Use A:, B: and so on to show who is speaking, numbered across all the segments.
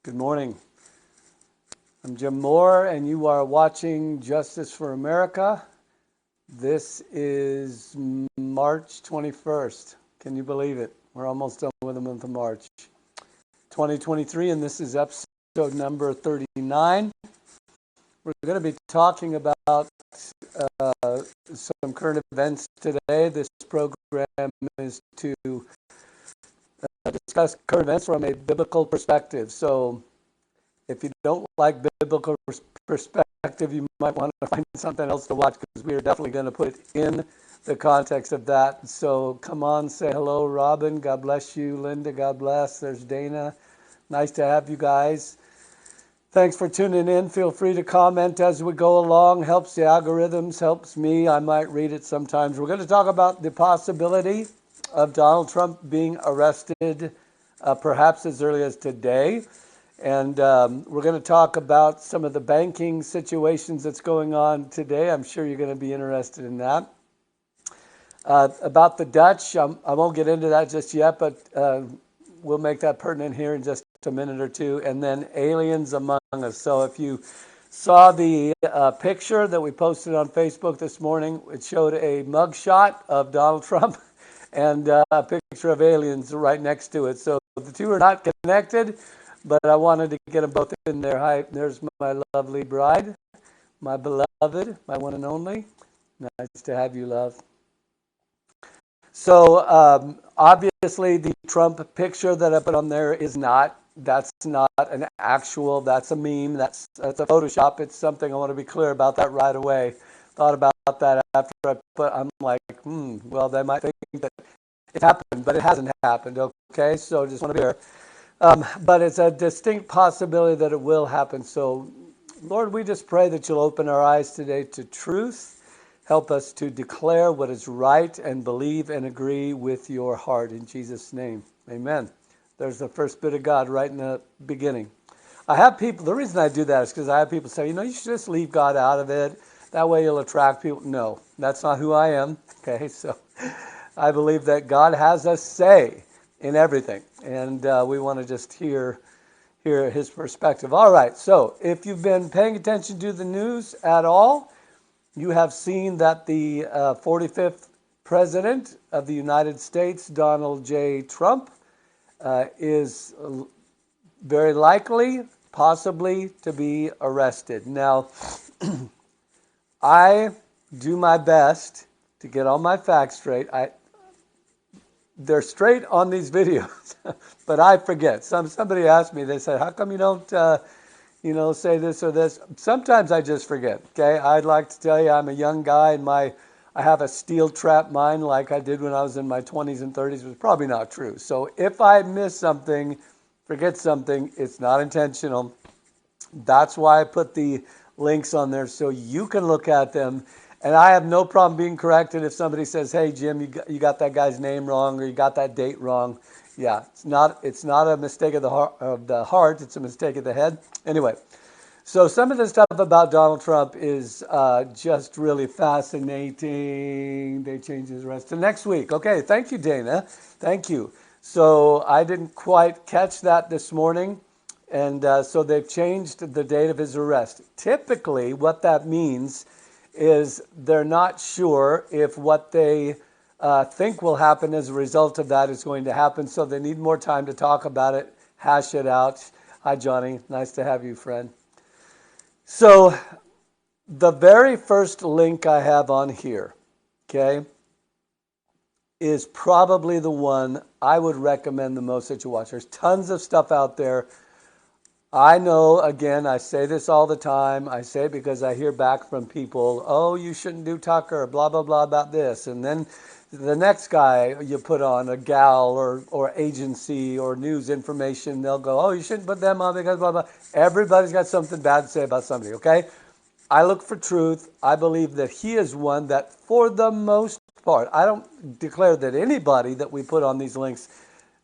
A: Good morning. I'm Jim Moore, and you are watching Justice for America. This is March 21st. Can you believe it? We're almost done with the month of March 2023, and this is episode number 39. We're going to be talking about some current events today. This program is to discuss current events from a biblical perspective. So if you don't like biblical perspective, you might want to find something else to watch, because we are definitely going to put it in the context of that. So come on, say hello, Robin. God bless you. Linda, God bless. There's Dana. Nice to have you guys. Thanks for tuning in. Feel free to comment as we go along. Helps the algorithms, helps me. I might read it sometimes. We're going to talk about the possibility of Donald Trump being arrested perhaps as early as today. And we're going to talk about some of the banking situations that's going on today. I'm sure you're going to be interested in that. About the Dutch, I won't get into that just yet, but we'll make that pertinent here in just a minute or two. And then aliens among us. So if you saw the picture that we posted on Facebook this morning, it showed a mugshot of Donald Trump and a picture of aliens right next to it. So the two are not connected, but I wanted to get them both in there. Hi, there's my lovely bride, my beloved, my one and only. Nice to have you, love. So obviously the Trump picture that I put on there that's not an actual, that's a meme, that's a Photoshop. It's something I want to be clear about that right away. Thought about that after I put, I'm like, well, they might think that it happened, but it hasn't happened, okay? So just want to be clear. But it's a distinct possibility that it will happen. So, Lord, we just pray that you'll open our eyes today to truth. Help us to declare what is right and believe and agree with your heart. In Jesus' name, amen. There's the first bit of God right in the beginning. I have people, the reason I do that is because I have people say, you should just leave God out of it. That way you'll attract people. No, that's not who I am. Okay, so I believe that God has a say in everything, and we want to just hear his perspective. All right, so if you've been paying attention to the news at all, you have seen that the 45th President of the United States, Donald J. Trump, is very likely, possibly, to be arrested. Now, I do my best to get all my facts straight. They're straight on these videos, but I forget. Somebody asked me, they said, how come you don't, say this or this? Sometimes I just forget, okay? I'd like to tell you I'm a young guy, and I have a steel trap mind like I did when I was in my 20s and 30s. It was probably not true. So if I miss something, forget something, it's not intentional. That's why I put the links on there so you can look at them. And I have no problem being corrected if somebody says, hey, Jim, you got that guy's name wrong, or you got that date wrong. Yeah, it's not a mistake of the heart, it's a mistake of the head. Anyway, so some of the stuff about Donald Trump is just really fascinating. They changed his arrest to next week. Okay, thank you, Dana. Thank you. So I didn't quite catch that this morning. And so they've changed the date of his arrest. Typically, what that means is they're not sure if what they think will happen as a result of that is going to happen, so they need more time to talk about it, hash it out. Hi, Johnny. Nice to have you, friend. So the very first link I have on here, okay, is probably the one I would recommend the most that you watch. There's tons of stuff out there. I know, again, I say this all the time. I say it because I hear back from people, oh, you shouldn't do Tucker, blah, blah, blah about this. And then the next guy you put on, a gal or agency or news information, they'll go, oh, you shouldn't put them on because blah, blah. Everybody's got something bad to say about somebody, okay? I look for truth. I believe that he is one that, for the most part, I don't declare that anybody that we put on these links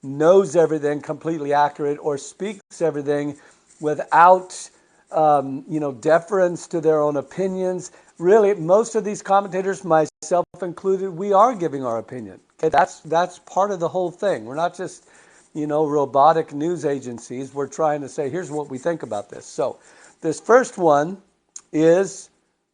A: knows everything completely accurate or speaks everything without deference to their own opinions. Really, most of these commentators, myself included, we are giving our opinion. Okay, that's part of the whole thing. We're not just, robotic news agencies were trying to say, here's what we think about this. So this first one is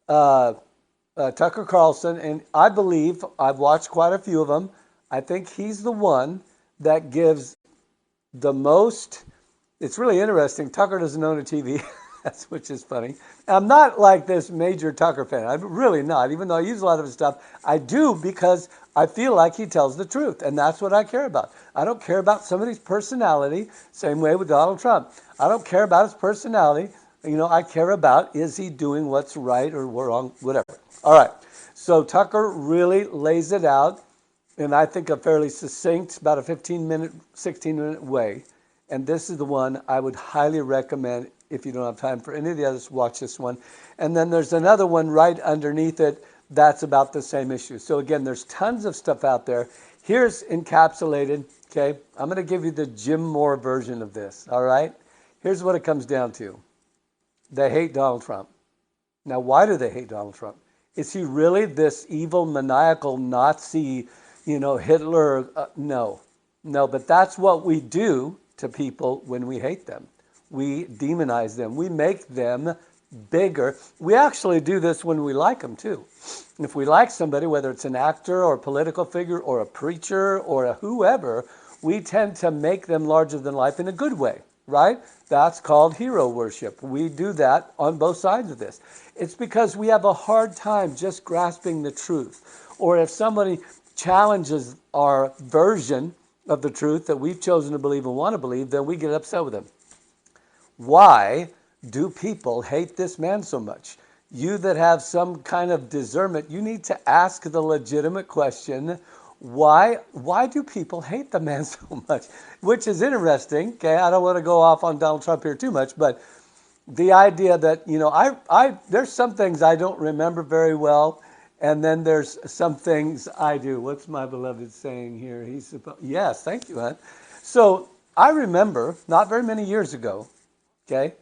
A: Tucker Carlson, and I believe, I've watched quite a few of them, I think he's the one that gives the most. It's really interesting. Tucker doesn't own a TV, which is funny. I'm not like this major Tucker fan. I'm really not, even though I use a lot of his stuff. I do because I feel like he tells the truth, and that's what I care about. I don't care about somebody's personality, same way with Donald Trump. I don't care about his personality. I care about, is he doing what's right or wrong, whatever. All right, so Tucker really lays it out in, I think, a fairly succinct, about a 15-minute, 16-minute way. And this is the one I would highly recommend. If you don't have time for any of the others, watch this one. And then there's another one right underneath it that's about the same issue. So again, there's tons of stuff out there. Here's encapsulated, okay? I'm going to give you the Jim Moore version of this, all right? Here's what it comes down to. They hate Donald Trump. Now, why do they hate Donald Trump? Is he really this evil, maniacal Nazi, Hitler? No, but that's what we do to people when we hate them. We demonize them. We make them bigger. We actually do this when we like them too. If we like somebody, whether it's an actor or a political figure or a preacher or a whoever, we tend to make them larger than life in a good way, right? That's called hero worship. We do that on both sides of this. It's because we have a hard time just grasping the truth. Or if somebody challenges our version of the truth that we've chosen to believe and want to believe, then we get upset with them. Why do people hate this man so much? You that have some kind of discernment, you need to ask the legitimate question, why do people hate the man so much? Which is interesting, okay? I don't want to go off on Donald Trump here too much, but the idea that, there's some things I don't remember very well, and then there's some things I do. What's my beloved saying here? Yes, thank you, hon. So I remember, not very many years ago, okay,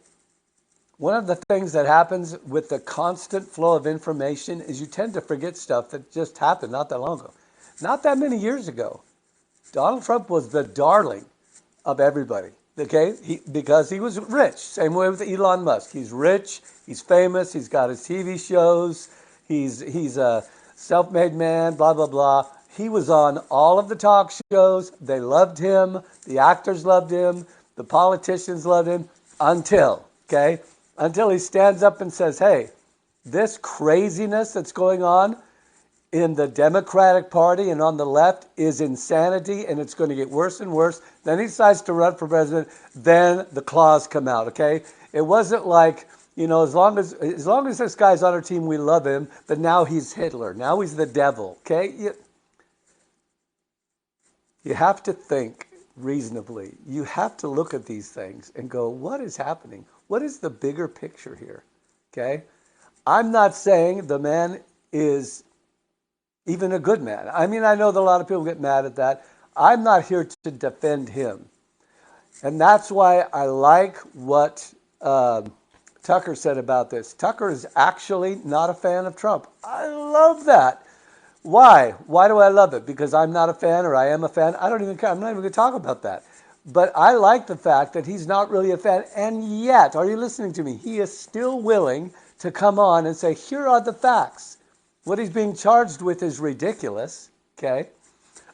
A: one of the things that happens with the constant flow of information is you tend to forget stuff that just happened not that long ago. Not that many years ago, Donald Trump was the darling of everybody, okay, because he was rich. Same way with Elon Musk. He's rich, he's famous, he's got his TV shows, he's a self-made man, blah, blah, blah. He was on all of the talk shows. They loved him. The actors loved him. The politicians loved him until he stands up and says, hey, this craziness that's going on in the Democratic Party and on the left is insanity, and it's going to get worse and worse. Then he decides to run for president. Then the claws come out, okay? It wasn't like, as long as this guy's on our team, we love him, but now he's Hitler. Now he's the devil, okay? You have to think reasonably. You have to look at these things and go, what is happening? What is the bigger picture here, okay? I'm not saying the man is even a good man. I mean, I know that a lot of people get mad at that. I'm not here to defend him. And that's why I like what Tucker said about this. Tucker is actually not a fan of Trump. I love that. Why? Why do I love it? Because I'm not a fan or I am a fan? I don't even care. I'm not even going to talk about that. But I like the fact that he's not really a fan. And yet, are you listening to me? He is still willing to come on and say, here are the facts. What he's being charged with is ridiculous, okay?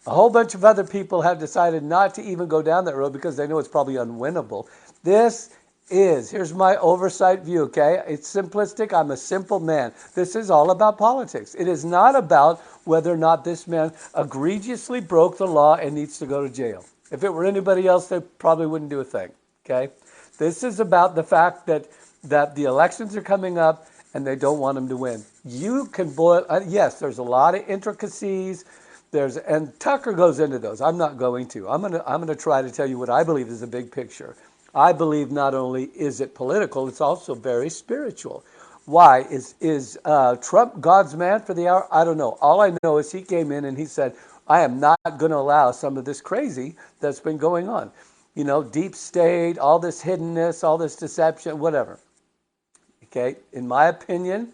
A: A whole bunch of other people have decided not to even go down that road because they know it's probably unwinnable. Here's my oversight view, okay? It's simplistic. I'm a simple man. This is all about politics. It is not about whether or not this man egregiously broke the law and needs to go to jail. If it were anybody else, they probably wouldn't do a thing, okay? This is about the fact that the elections are coming up and they don't want him to win. You can boil, yes, there's a lot of intricacies. And Tucker goes into those. I'm not going to. I'm going to try to tell you what I believe is the big picture. I believe not only is it political, it's also very spiritual. Why? Is Trump God's man for the hour? I don't know. All I know is he came in and he said, I am not going to allow some of this crazy that's been going on. Deep state, all this hiddenness, all this deception, whatever. Okay? In my opinion,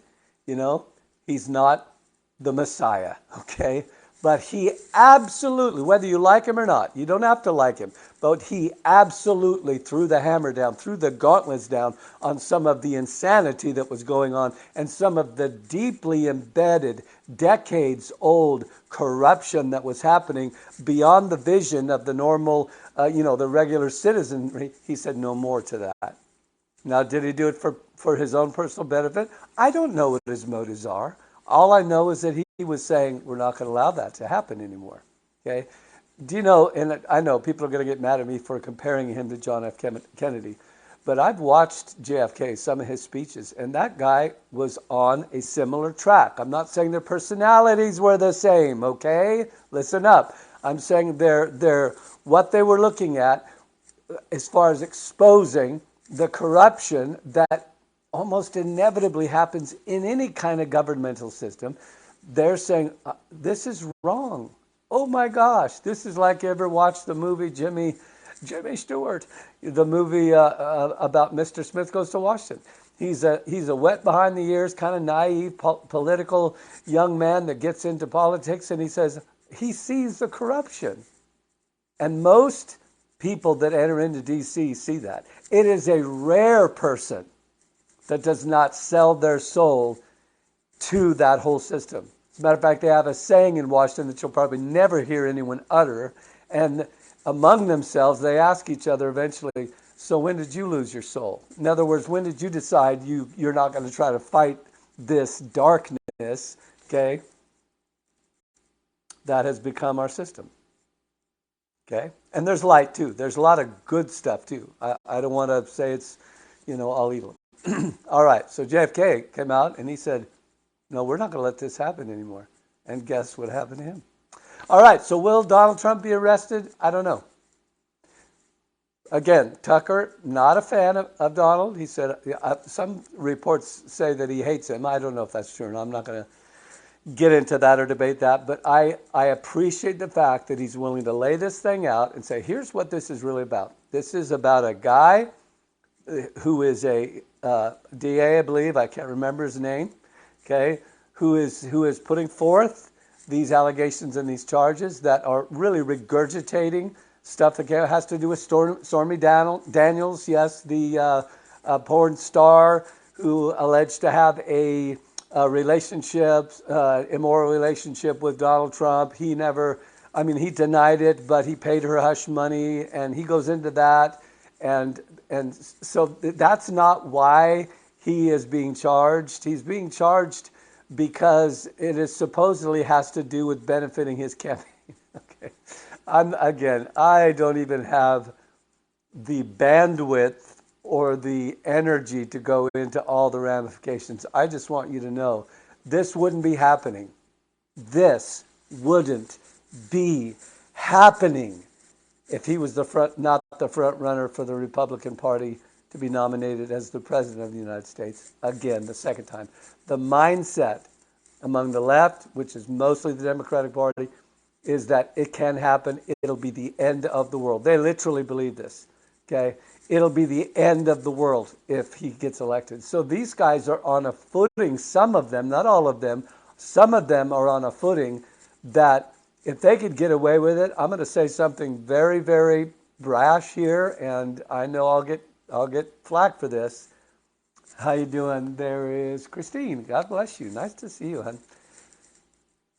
A: he's not the Messiah. Okay? But he absolutely, whether you like him or not, you don't have to like him, but he absolutely threw the hammer down, threw the gauntlets down on some of the insanity that was going on and some of the deeply embedded, decades-old corruption that was happening beyond the vision of the normal, the regular citizenry. He said no more to that. Now, did he do it for his own personal benefit? I don't know what his motives are. All I know is that he was saying, we're not going to allow that to happen anymore. Okay? Do you know, and I know people are going to get mad at me for comparing him to John F. Kennedy, but I've watched JFK, some of his speeches, and that guy was on a similar track. I'm not saying their personalities were the same, okay? Listen up. I'm saying they're what they were looking at as far as exposing the corruption that almost inevitably happens in any kind of governmental system. They're saying, this is wrong. Oh my gosh, this is like, you ever watched the movie Jimmy Stewart, the movie about Mr. Smith Goes to Washington. He's a wet behind the ears, kind of naive political young man that gets into politics, and he says he sees the corruption. And most people that enter into D.C. see that. It is a rare person that does not sell their soul to that whole system. As a matter of fact, they have a saying in Washington that you'll probably never hear anyone utter. And among themselves, they ask each other eventually, so when did you lose your soul? In other words, when did you decide you're not going to try to fight this darkness, okay, that has become our system? Okay? And there's light, too. There's a lot of good stuff, too. I don't want to say it's, all evil. All right, so JFK came out and he said, no, we're not going to let this happen anymore. And guess what happened to him? All right, so will Donald Trump be arrested? I don't know. Again, Tucker, not a fan of Donald. He said, some reports say that he hates him. I don't know if that's true, and I'm not going to get into that or debate that, but I appreciate the fact that he's willing to lay this thing out and say, here's what this is really about. This is about a guy who is a DA, I believe, I can't remember his name, okay, who is putting forth these allegations and these charges that are really regurgitating stuff that has to do with Stormy Daniels, yes, the porn star who alleged to have a immoral relationship with Donald Trump. He denied it, but he paid her hush money, and he goes into that. And so that's not why he is being charged. He's being charged because it is supposedly has to do with benefiting his campaign. Okay, I don't even have the bandwidth or the energy to go into all the ramifications. I just want you to know this wouldn't be happening. This wouldn't be happening if he was not the front runner for the Republican Party to be nominated as the President of the United States. Again, the second time. The mindset among the left, which is mostly the Democratic Party, is that it can happen. It'll be the end of the world. They literally believe this, okay? It'll be the end of the world if he gets elected. So these guys are on a footing, some of them, not all of them, some of them are on a footing that if they could get away with it, I'm going to say something very, very brash here, and I know I'll get flack for this. How you doing? There is Christine. God bless you. Nice to see you, hon.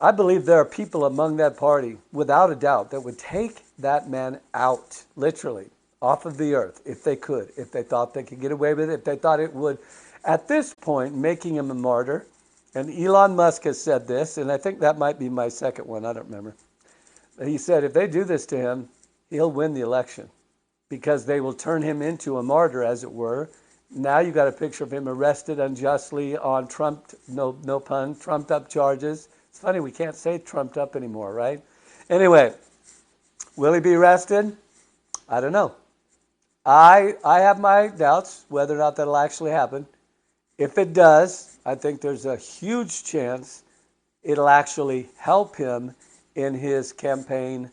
A: I believe there are people among that party, without a doubt, that would take that man out, literally, off of the earth, if they could, if they thought they could get away with it, if they thought it would, at this point, making him a martyr. And Elon Musk has said this, and I think that might be my second one, I don't remember. He said if they do this to him, he'll win the election because they will turn him into a martyr, as it were. Now you got a picture of him arrested unjustly on trumped, no pun, trumped up charges. It's funny, we can't say trumped up anymore, right? Anyway, will he be arrested? I don't know. I have my doubts whether or not that'll actually happen. If it does, I think there's a huge chance it'll actually help him in his campaign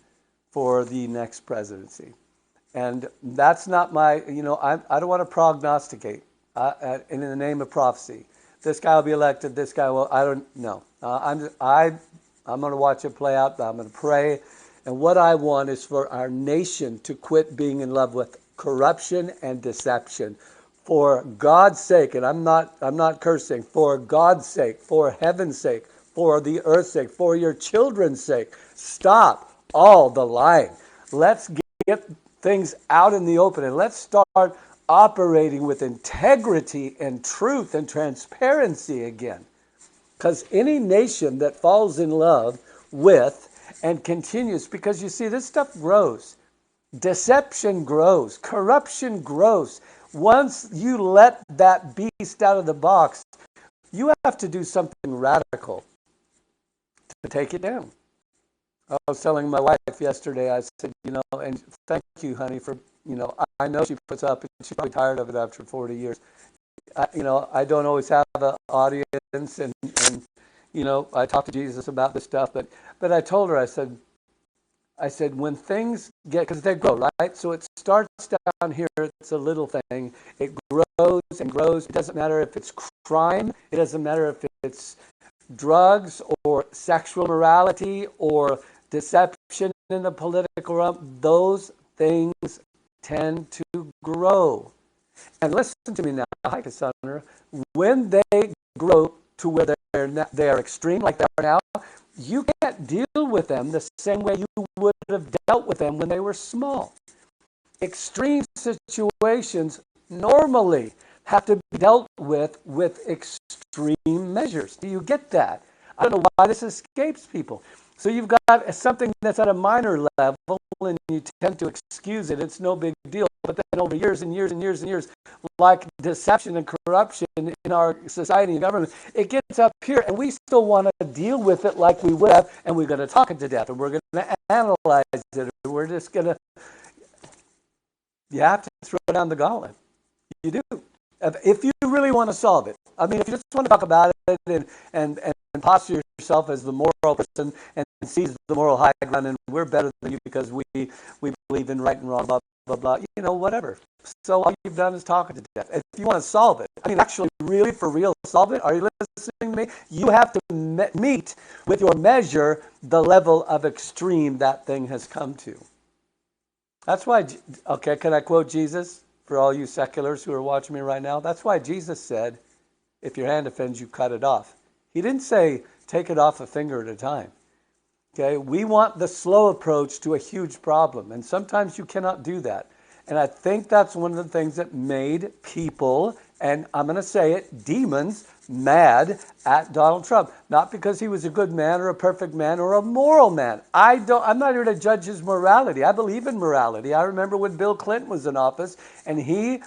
A: for the next presidency. And that's not my, I don't want to prognosticate in the name of prophecy. This guy will be elected, this guy will, I don't know. I'm going to watch it play out. I'm going to pray. And what I want is for our nation to quit being in love with corruption and deception. For God's sake, and I'm not cursing, for God's sake, for heaven's sake, for the earth's sake, for your children's sake, stop all the lying. Let's get things out in the open and let's start operating with integrity and truth and transparency again. Because any nation that falls in love with and continues, because you see, this stuff grows. Deception grows. Corruption grows. Once you let that beast out of the box, you have to do something radical to take it down. I was telling my wife yesterday, I said, and thank you, honey, for, I know she puts up, and she's probably tired of it after 40 years. I don't always have an audience, and I talk to Jesus about this stuff, but I told her, I said, when things get, because they grow, right? So it starts down here, it's a little thing. It grows and grows. It doesn't matter if it's crime. It doesn't matter if it's drugs or sexual morality or deception in the political realm. Those things tend to grow. And listen to me now, hi, Cassandra. When they grow to where they are extreme, like they are now, you can't deal with them the same way you would have dealt with them when they were small. Extreme situations normally have to be dealt with extreme measures. Do you get that? I don't know why this escapes people. So you've got something that's at a minor level and you tend to excuse it. It's no big deal. But then over years and years and years and years, like deception and corruption in our society and government, it gets up here and we still want to deal with it like we would have, and we're going to talk it to death and we're going to analyze it. We're just going to, you have to throw down the gauntlet. You do. If you really want to solve it. I mean, if you just want to talk about it and posture yourself as the moral person and seize the moral high ground and we're better than you because we believe in right and wrong, blah, blah, blah, whatever. So all you've done is talk it to death. If you want to solve it, I mean, actually, really, for real, solve it, are you listening to me? You have to meet with your measure the level of extreme that thing has come to. That's why, okay, can I quote Jesus for all you seculars who are watching me right now? That's why Jesus said, if your hand offends you, cut it off. He didn't say, take it off a finger at a time. Okay, we want the slow approach to a huge problem, and sometimes you cannot do that. And I think that's one of the things that made people, and I'm going to say it, demons, mad at Donald Trump. Not because he was a good man or a perfect man or a moral man. I'm not here to judge his morality. I believe in morality. I remember when Bill Clinton was in office, and he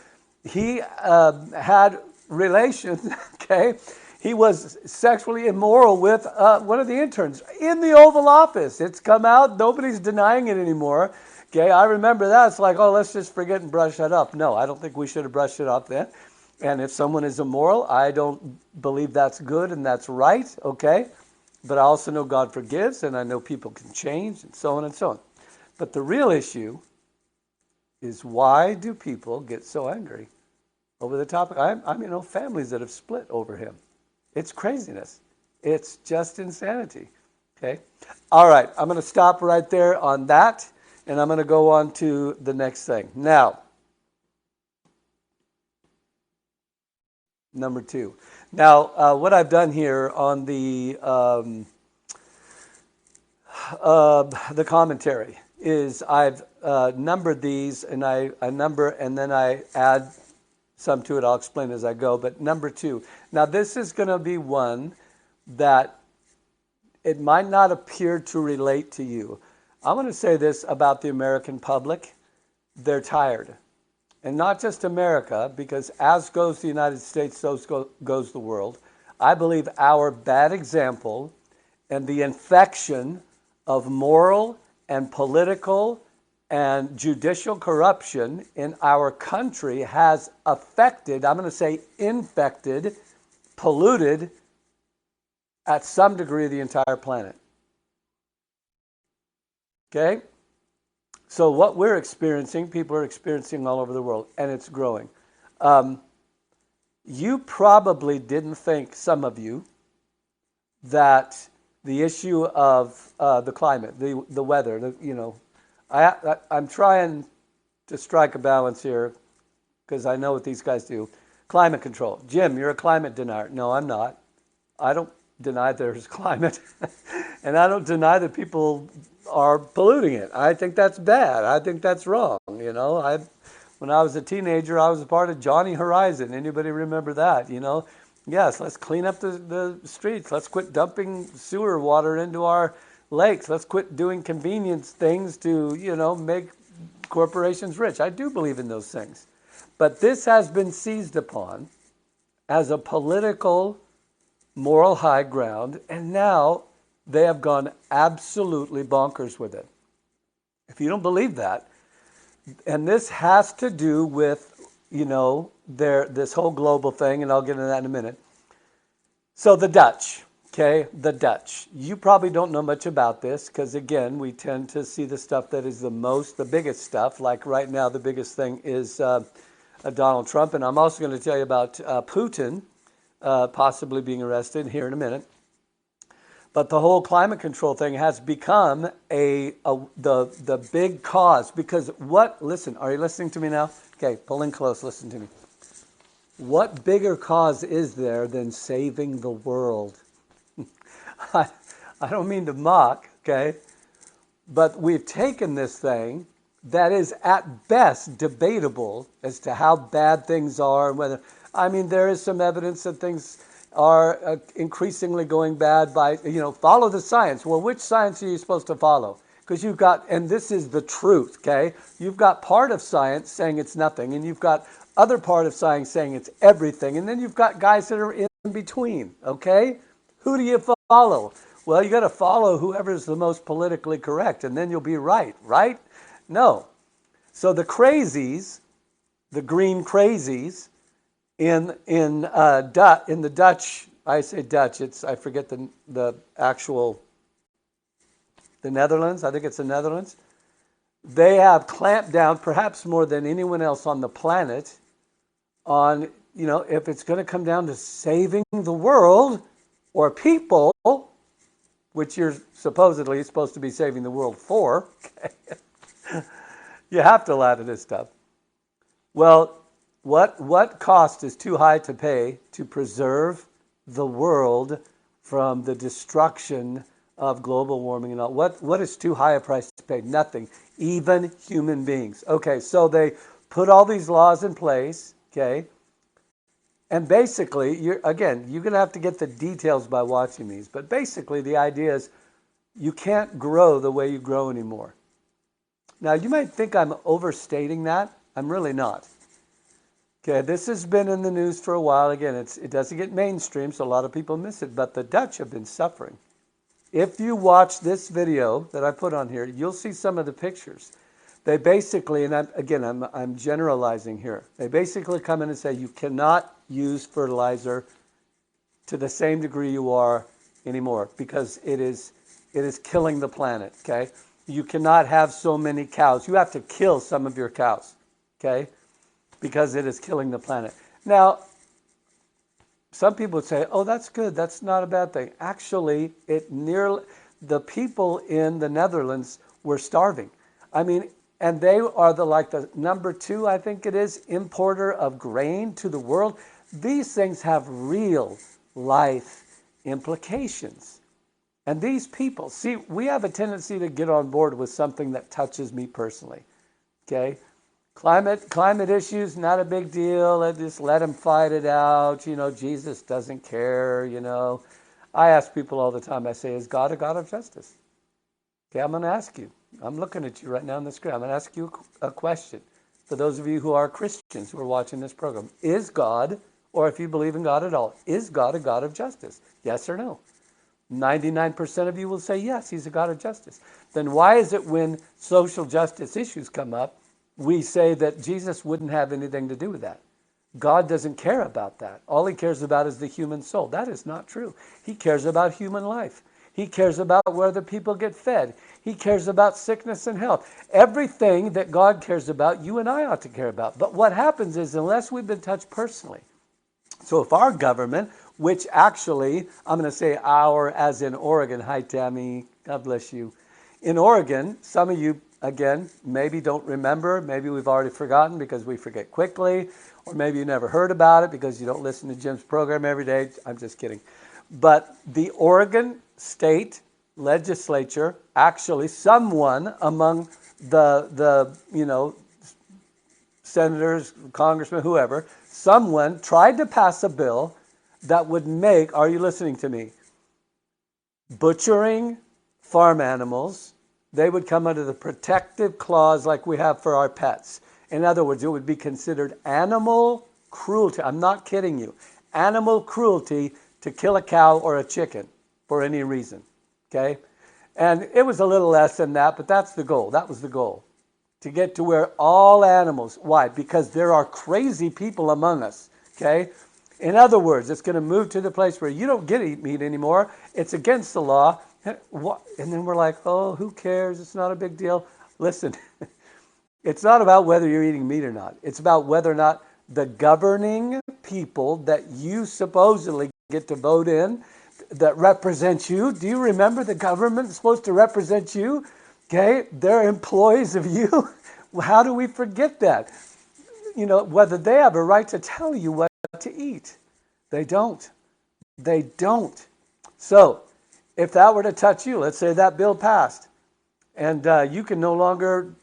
A: had relations, okay? He was sexually immoral with one of the interns in the Oval Office. It's come out. Nobody's denying it anymore. Okay, I remember that. It's like, oh, let's just forget and brush that up. No, I don't think we should have brushed it off then. And if someone is immoral, I don't believe that's good and that's right, okay? But I also know God forgives, and I know people can change, and so on and so on. But the real issue is, why do people get so angry over the topic? Families that have split over him. It's craziness. It's just insanity, okay? All right, I'm going to stop right there on that. And I'm going to go on to the next thing. Now, number 2. Now, what I've done here on the commentary is I've numbered these, and I number, and then I add some to it. I'll explain as I go. But number 2. Now, this is going to be one that it might not appear to relate to you. I'm going to say this about the American public. They're tired. And not just America, because as goes the United States, so goes the world. I believe our bad example and the infection of moral and political and judicial corruption in our country has affected, I'm going to say infected, polluted, at some degree, the entire planet. Okay? So what we're experiencing, people are experiencing all over the world, and it's growing. You probably didn't think, some of you, that the issue of the climate, the weather. I'm trying to strike a balance here because I know what these guys do. Climate control. Jim, you're a climate denier. No, I'm not. I don't deny there's climate, and I don't deny that people are polluting it. I think that's bad. I think that's wrong. When I was a teenager, I was a part of Johnny Horizon. Anybody remember that? Yes, let's clean up the streets. Let's quit dumping sewer water into our lakes. Let's quit doing convenience things to, make corporations rich. I do believe in those things. But this has been seized upon as a political, moral high ground, and now they have gone absolutely bonkers with it. If you don't believe that, and this has to do with, this whole global thing, and I'll get into that in a minute. So the Dutch, okay, the Dutch. You probably don't know much about this because, again, we tend to see the stuff that is the biggest stuff. Like right now, the biggest thing is Donald Trump, and I'm also going to tell you about Putin possibly being arrested here in a minute. But the whole climate control thing has become the big cause because listen, are you listening to me now? Okay, pull in close, listen to me. What bigger cause is there than saving the world? I don't mean to mock, okay? But we've taken this thing that is at best debatable as to how bad things are and whether, there is some evidence that things are increasingly going bad by, follow the science. Well, which science are you supposed to follow? Because you've got, and this is the truth, okay? You've got part of science saying it's nothing, and you've got other part of science saying it's everything, and then you've got guys that are in between, okay? Who do you follow? Well, you got to follow whoever's the most politically correct, and then you'll be right? No. So the crazies, the green crazies, in the Dutch, I say Dutch, I forget the actual, the Netherlands, I think it's the Netherlands. They have clamped down, perhaps more than anyone else on the planet, on, if it's going to come down to saving the world or people, which you're supposedly supposed to be saving the world for, okay? You have to laugh at this stuff. Well, what cost is too high to pay to preserve the world from the destruction of global warming and all? What is too high a price to pay? Nothing. Even human beings. Okay, so they put all these laws in place, okay? And basically, you're going to have to get the details by watching these. But basically, the idea is you can't grow the way you grow anymore. Now, you might think I'm overstating that. I'm really not. Okay, this has been in the news for a while. Again, it doesn't get mainstream, so a lot of people miss it. But the Dutch have been suffering. If you watch this video that I put on here, you'll see some of the pictures. They basically, and I'm generalizing here. They basically come in and say you cannot use fertilizer to the same degree you are anymore because it is killing the planet. Okay, you cannot have so many cows. You have to kill some of your cows. Okay. Because it is killing the planet. Now, some people would say, oh, that's good. That's not a bad thing. Actually, the people in the Netherlands were starving. And they are the number 2, I think it is, importer of grain to the world. These things have real life implications. And these people, see, we have a tendency to get on board with something that touches me personally. Okay? Climate issues, not a big deal. Just let them fight it out. Jesus doesn't care, I ask people all the time, I say, is God a God of justice? Okay, I'm going to ask you. I'm looking at you right now on the screen. I'm going to ask you a question. For those of you who are Christians who are watching this program, is God, or if you believe in God at all, is God a God of justice? Yes or no? 99% of you will say yes, he's a God of justice. Then why is it when social justice issues come up, we say that Jesus wouldn't have anything to do with that? God doesn't care about that. All he cares about is the human soul. That is not true. He cares about human life. He cares about where the people get fed. He cares about sickness and health. Everything that God cares about, you and I ought to care about. But what happens is, unless we've been touched personally, so if our government which actually, I'm going to say our as in Oregon. Hi, Tammy. God bless you. In Oregon, some of you, again, maybe don't remember. Maybe we've already forgotten because we forget quickly. Or maybe you never heard about it because you don't listen to Jim's program every day. I'm just kidding. But the Oregon State Legislature, actually someone among the senators, congressmen, whoever, someone tried to pass a bill that would make, are you listening to me, butchering farm animals, they would come under the protective clause like we have for our pets. In other words, it would be considered animal cruelty. I'm not kidding you. Animal cruelty to kill a cow or a chicken for any reason, okay? And it was a little less than that, but that's the goal. That was the goal. To get to where all animals, why? Because there are crazy people among us, okay? In other words, it's going to move to the place where you don't get to eat meat anymore. It's against the law. And then we're like, oh, who cares? It's not a big deal. Listen, it's not about whether you're eating meat or not. It's about whether or not the governing people that you supposedly get to vote in, that represent you. Do you remember the government is supposed to represent you? Okay, they're employees of you. How do we forget that? You know, whether they have a right to tell you what to eat. They don't. They don't. So, if that were to touch you, let's say that bill passed, and you can no longer,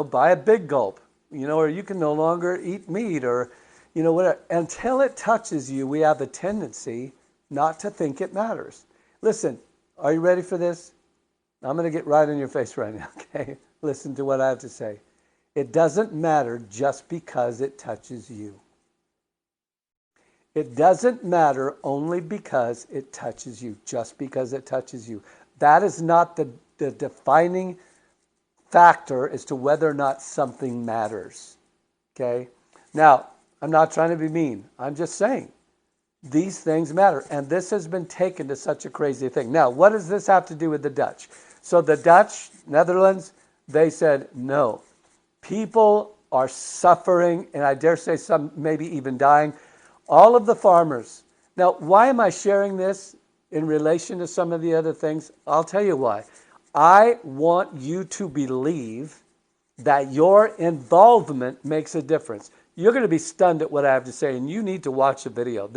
A: buy a big gulp, or you can no longer eat meat, or, whatever. Until it touches you, we have a tendency not to think it matters. Listen, are you ready for this? I'm going to get right in your face right now, okay? Listen to what I have to say. It doesn't matter just because it touches you. It doesn't matter only because it touches you, just because it touches you. That is not the defining factor as to whether or not something matters, okay? Now, I'm not trying to be mean. I'm just saying these things matter, and this has been taken to such a crazy thing. Now, what does this have to do with the Dutch? So the Dutch, Netherlands, they said no. People are suffering, and I dare say some maybe even dying. All of the farmers. Now, why am I sharing this in relation to some of the other things? I'll tell you why. I want you to believe that your involvement makes a difference. You're going to be stunned at what I have to say, and you need to watch the video.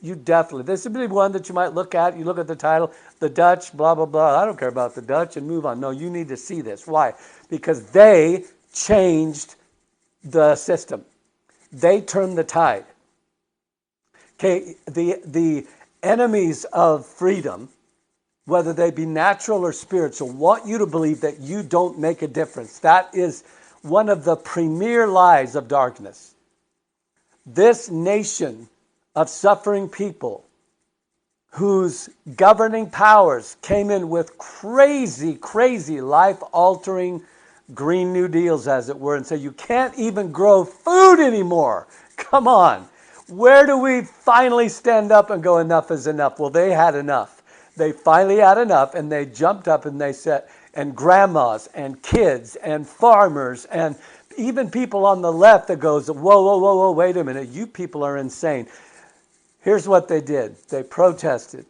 A: You definitely, this would be one that you might look at. You look at the title, the Dutch, blah, blah, blah. I don't care about the Dutch, and move on. No, you need to see this. Why? Because they changed the system. They turned the tide. Okay, the enemies of freedom, whether they be natural or spiritual, want you to believe that you don't make a difference. That is one of the premier lies of darkness. This nation of suffering people whose governing powers came in with crazy, crazy, life-altering Green New Deals, as it were, and say, you can't even grow food anymore. Come on. Where do we finally stand up and go, enough is enough? Well, they had enough. They finally had enough, and they jumped up and they said, and grandmas and kids and farmers and even people on the left that goes, whoa, wait a minute, you people are insane. Here's what they did. They protested.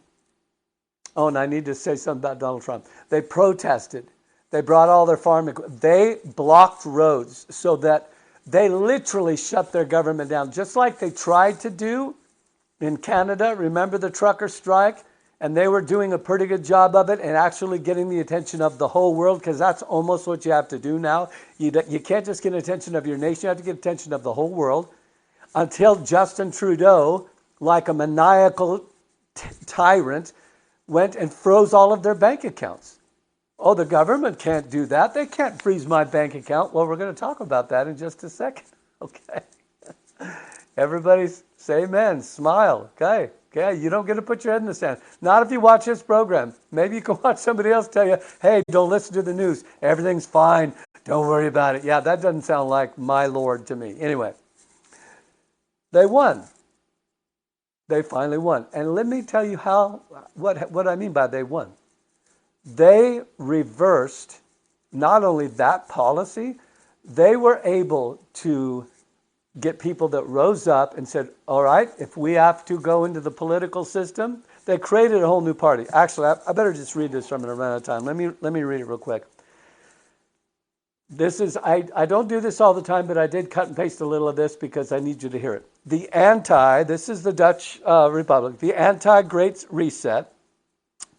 A: Oh, and I need to say something about Donald Trump. They protested. They brought all their farming. They blocked roads so that they literally shut their government down, just like they tried to do in Canada. Remember the trucker strike? And they were doing a pretty good job of it and actually getting the attention of the whole world, because that's almost what you have to do now. You can't just get attention of your nation. You have to get attention of the whole world, until Justin Trudeau, like a maniacal tyrant, went and froze all of their bank accounts. Oh, the government can't do that. They can't freeze my bank account. Well, we're going to talk about that in just a second. Okay. Everybody say amen. Smile. Okay. Okay. You don't get to put your head in the sand. Not if you watch this program. Maybe you can watch somebody else tell you, hey, don't listen to the news. Everything's fine. Don't worry about it. Yeah, that doesn't sound like my Lord to me. Anyway, they won. They finally won. And let me tell you what I mean by they won. They reversed not only that policy, they were able to get people that rose up and said, all right, if we have to go into the political system, they created a whole new party. Actually, I better just read this from an amount of time. Let me read it real quick. This is, I don't do this all the time, but I did cut and paste a little of this because I need you to hear it. This is the Dutch Republic, the anti-Great Reset,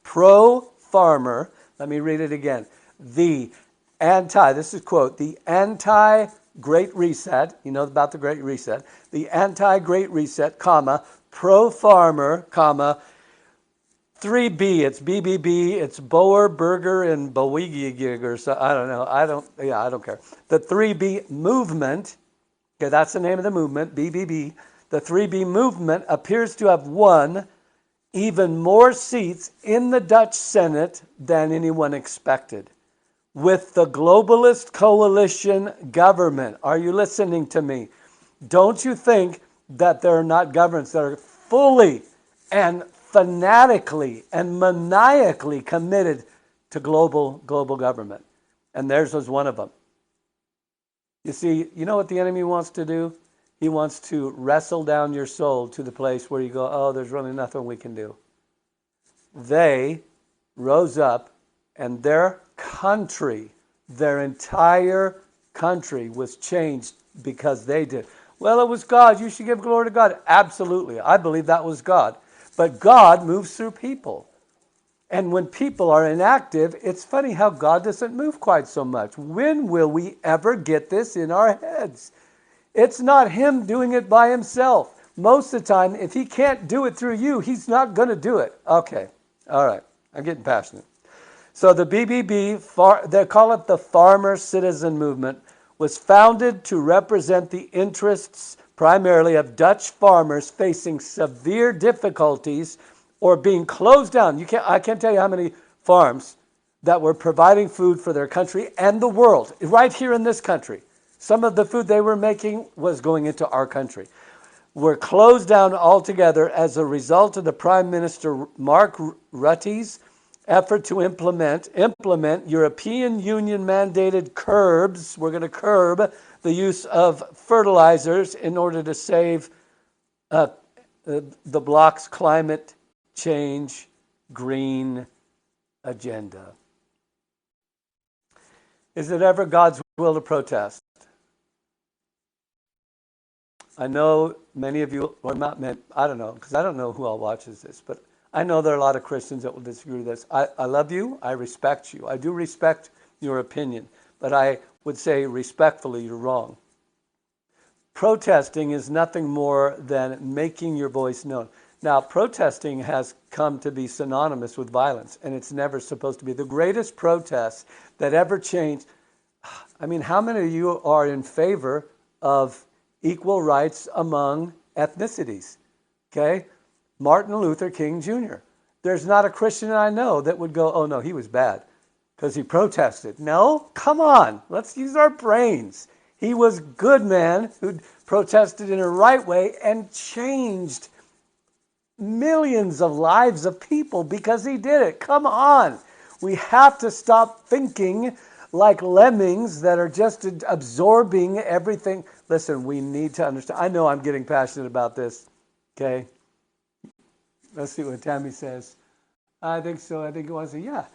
A: pro-farmer, let me read it again. This is quote, the anti-Great Reset, you know about the Great Reset, the anti-Great Reset, comma, pro-farmer, comma, 3B, it's BBB, it's BoerBurgerBeweging or so, I don't know, I don't care. The 3B movement, okay, that's the name of the movement, BBB. The 3B movement appears to have won even more seats in the Dutch Senate than anyone expected. With the globalist coalition government, are you listening to me? Don't you think that there are not governments that are fully and fanatically and maniacally committed to global government? And theirs was one of them. You see, you know what the enemy wants to do? He wants to wrestle down your soul to the place where you go, oh, there's really nothing we can do. They rose up and their country, their entire country was changed because they did. Well, it was God. You should give glory to God. Absolutely. I believe that was God. But God moves through people. And when people are inactive, it's funny how God doesn't move quite so much. When will we ever get this in our heads? It's not him doing it by himself. Most of the time, if he can't do it through you, he's not going to do it. Okay. All right. I'm getting passionate. So the BBB, they call it the Farmer Citizen Movement, was founded to represent the interests primarily of Dutch farmers facing severe difficulties or being closed down. I can't tell you how many farms that were providing food for their country and the world, right here in this country. Some of the food they were making was going into our country. Were closed down altogether as a result of the Prime Minister Mark Rutte's effort to implement European Union mandated curbs. We're going to curb the use of fertilizers in order to save the bloc's climate change green agenda. Is it ever God's will to protest? I know many of you, or not many, I don't know, because I don't know who all watches this, but I know there are a lot of Christians that will disagree with this. I love you. I respect you. I do respect your opinion, but I would say respectfully, you're wrong. Protesting is nothing more than making your voice known. Now, protesting has come to be synonymous with violence, and it's never supposed to be. The greatest protest that ever changed, I mean, how many of you are in favor of equal rights among ethnicities? Okay? Martin Luther King Jr. There's not a Christian I know that would go, oh no, he was bad because he protested. No, come on, let's use our brains. He was a good man who protested in a right way and changed millions of lives of people because he did it. Come on. We have to stop thinking like lemmings that are just absorbing everything. Listen, we need to understand. I know I'm getting passionate about this, okay? Let's see what Tammy says. I think so. I think it was yeah.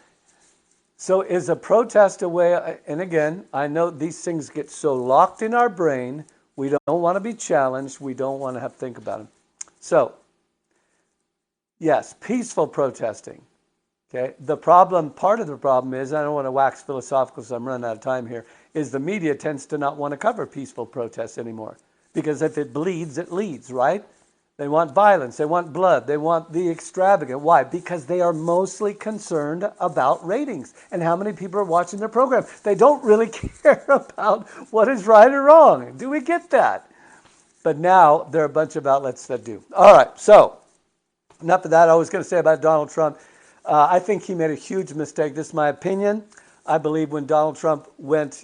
A: So is a protest a way, and again, I know these things get so locked in our brain, we don't want to be challenged. We don't want to have to think about them. So, yes, peaceful protesting. Okay. The problem, part of the problem is, I don't want to wax philosophical so I'm running out of time here, is the media tends to not want to cover peaceful protests anymore. Because if it bleeds, it leads, right? They want violence, they want blood, they want the extravagant. Why? Because they are mostly concerned about ratings and how many people are watching their program. They don't really care about what is right or wrong. Do we get that? But now there are a bunch of outlets that do. All right, so enough of that. I was going to say about Donald Trump. I think he made a huge mistake. This is my opinion. I believe when Donald Trump went,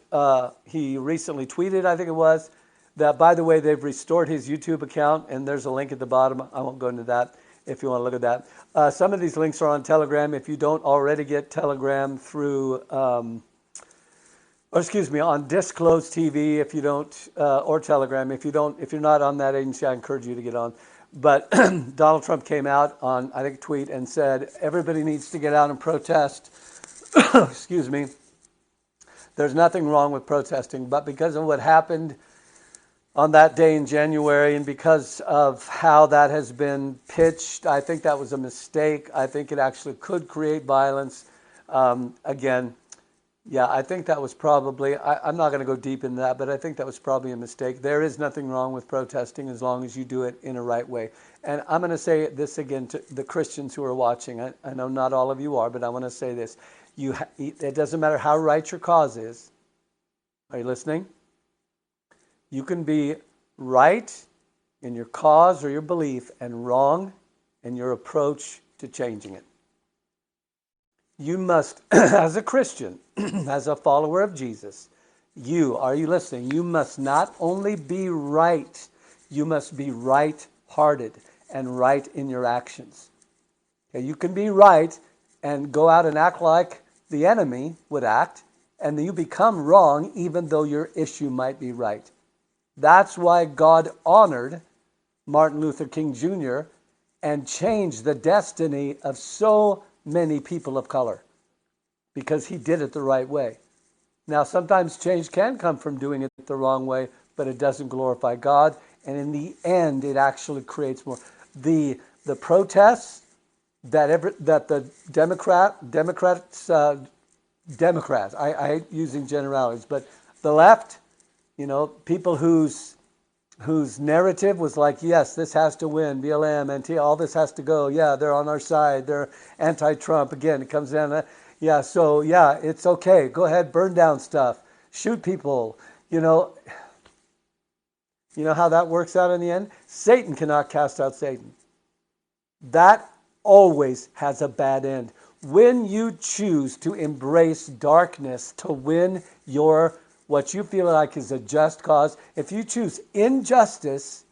A: he recently tweeted, I think it was, that, by the way, they've restored his YouTube account, and there's a link at the bottom. I won't go into that if you want to look at that. Some of these links are on Telegram. If you don't already get Telegram through, or excuse me, on Disclosed TV, if you don't, or Telegram, if you're not on that agency, I encourage you to get on. But Donald Trump came out on, I think, a tweet and said, everybody needs to get out and protest. Excuse me. There's nothing wrong with protesting, but because of what happened on that day in January and because of how that has been pitched, I think that was a mistake. I think it actually could create violence. Again, yeah, I think that was probably, I'm not going to go deep into that, but I think that was probably a mistake. There is nothing wrong with protesting as long as you do it in a right way. And I'm going to say this again to the Christians who are watching. I know not all of you are, but I want to say this. It doesn't matter how right your cause is. Are you listening? You can be right in your cause or your belief and wrong in your approach to changing it. You must, as a Christian, as a follower of Jesus, are you listening? You must not only be right, you must be right-hearted and right in your actions. Okay, you can be right and go out and act like the enemy would act, and you become wrong even though your issue might be right. That's why God honored Martin Luther King Jr. and changed the destiny of so many people of color, because he did it the right way. Now, sometimes change can come from doing it the wrong way, but it doesn't glorify God, and in the end, it actually creates more. The protests that the Democrats, I hate using generalities, but the left, people whose narrative was like, yes, this has to win, BLM, NT, all this has to go. Yeah, they're on our side. They're anti-Trump. Again, it comes down to, it's okay. Go ahead, burn down stuff. Shoot people. You know how that works out in the end? Satan cannot cast out Satan. That always has a bad end. When you choose to embrace darkness to win what you feel like is a just cause, if you choose injustice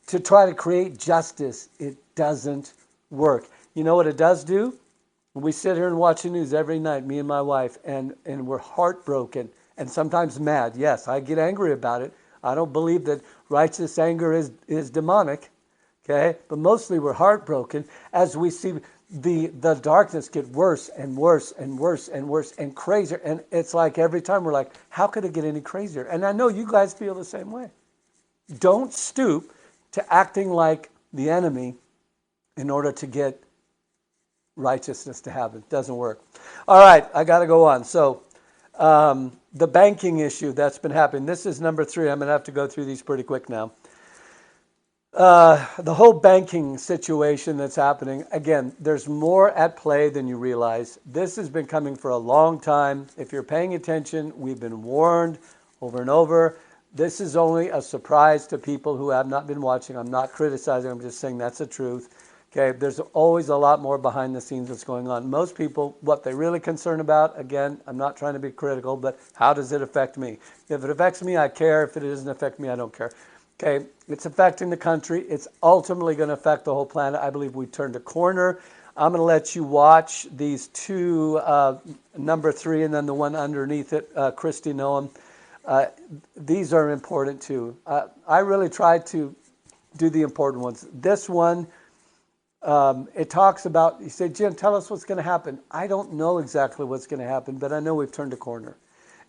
A: to try to create justice, it doesn't work. You know what it does do? We sit here and watch the news every night, me and my wife, and we're heartbroken and sometimes mad. Yes, I get angry about it. I don't believe that righteous anger is demonic, okay? But mostly we're heartbroken as we see the darkness get worse and worse and worse and worse and crazier. And it's like every time we're like, how could it get any crazier? And I know you guys feel the same way. Don't stoop to acting like the enemy in order to get righteousness to happen. It doesn't work. All right, I got to go on. So the banking issue that's been happening. This is number 3. I'm going to have to go through these pretty quick now. The whole banking situation that's happening, again, there's more at play than you realize. This has been coming for a long time. If you're paying attention, we've been warned over and over. This is only a surprise to people who have not been watching. I'm not criticizing, I'm just saying that's the truth. Okay, there's always a lot more behind the scenes that's going on. Most people, what they're really concerned about, again, I'm not trying to be critical, but how does it affect me? If it affects me, I care. If it doesn't affect me, I don't care. Okay, it's affecting the country. It's ultimately going to affect the whole planet. I believe we turned a corner. I'm going to let you watch these two, number 3 and then the one underneath it, Christy Noam. These are important too. I really tried to do the important ones. This one, it talks about, you say, Jim, tell us what's going to happen. I don't know exactly what's going to happen, but I know we've turned a corner.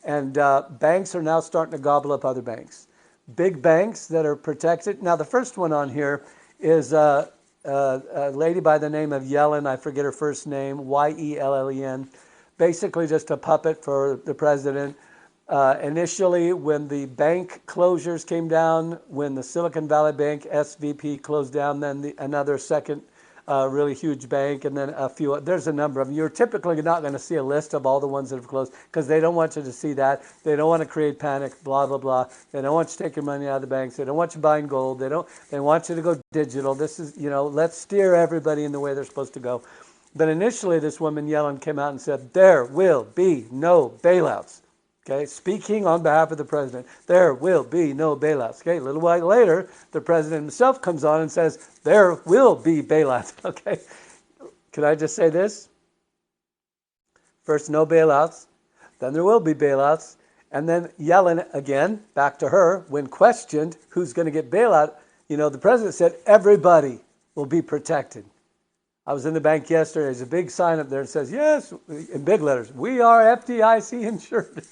A: And banks are now starting to gobble up other banks. Big banks that are protected. Now, the first one on here is a lady by the name of Yellen. I forget her first name, Yellen. Basically just a puppet for the president. Initially, when the bank closures came down, when the Silicon Valley Bank, SVP, closed down, then another second really huge bank, and then a few. There's a number of them. You're typically not going to see a list of all the ones that have closed because they don't want you to see that. They don't want to create panic, blah, blah, blah. They don't want you to take your money out of the banks. They don't want you buying gold. They want you to go digital. This is, let's steer everybody in the way they're supposed to go. But initially, this woman, Yellen, came out and said, there will be no bailouts. Okay, speaking on behalf of the president, there will be no bailouts. Okay, a little while later, the president himself comes on and says, there will be bailouts. Okay, can I just say this? First, no bailouts, then there will be bailouts, And then Yellen, again, back to her, when questioned who's going to get bailout, the president said everybody will be protected. I was in the bank yesterday. There's a big sign up there that says, yes, in big letters, we are FDIC insured.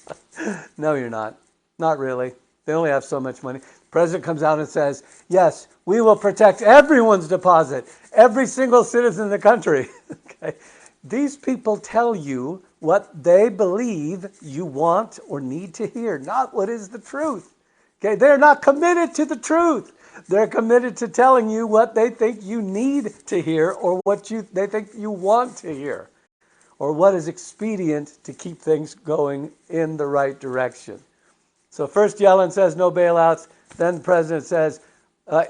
A: No, you're not. Not really. They only have so much money. The president comes out and says, yes, we will protect everyone's deposit, every single citizen in the country. Okay? These people tell you what they believe you want or need to hear, not what is the truth. Okay? They're not committed to the truth. They're committed to telling you what they think you need to hear or what they think you want to hear or what is expedient to keep things going in the right direction. So first Yellen says no bailouts. Then the president says,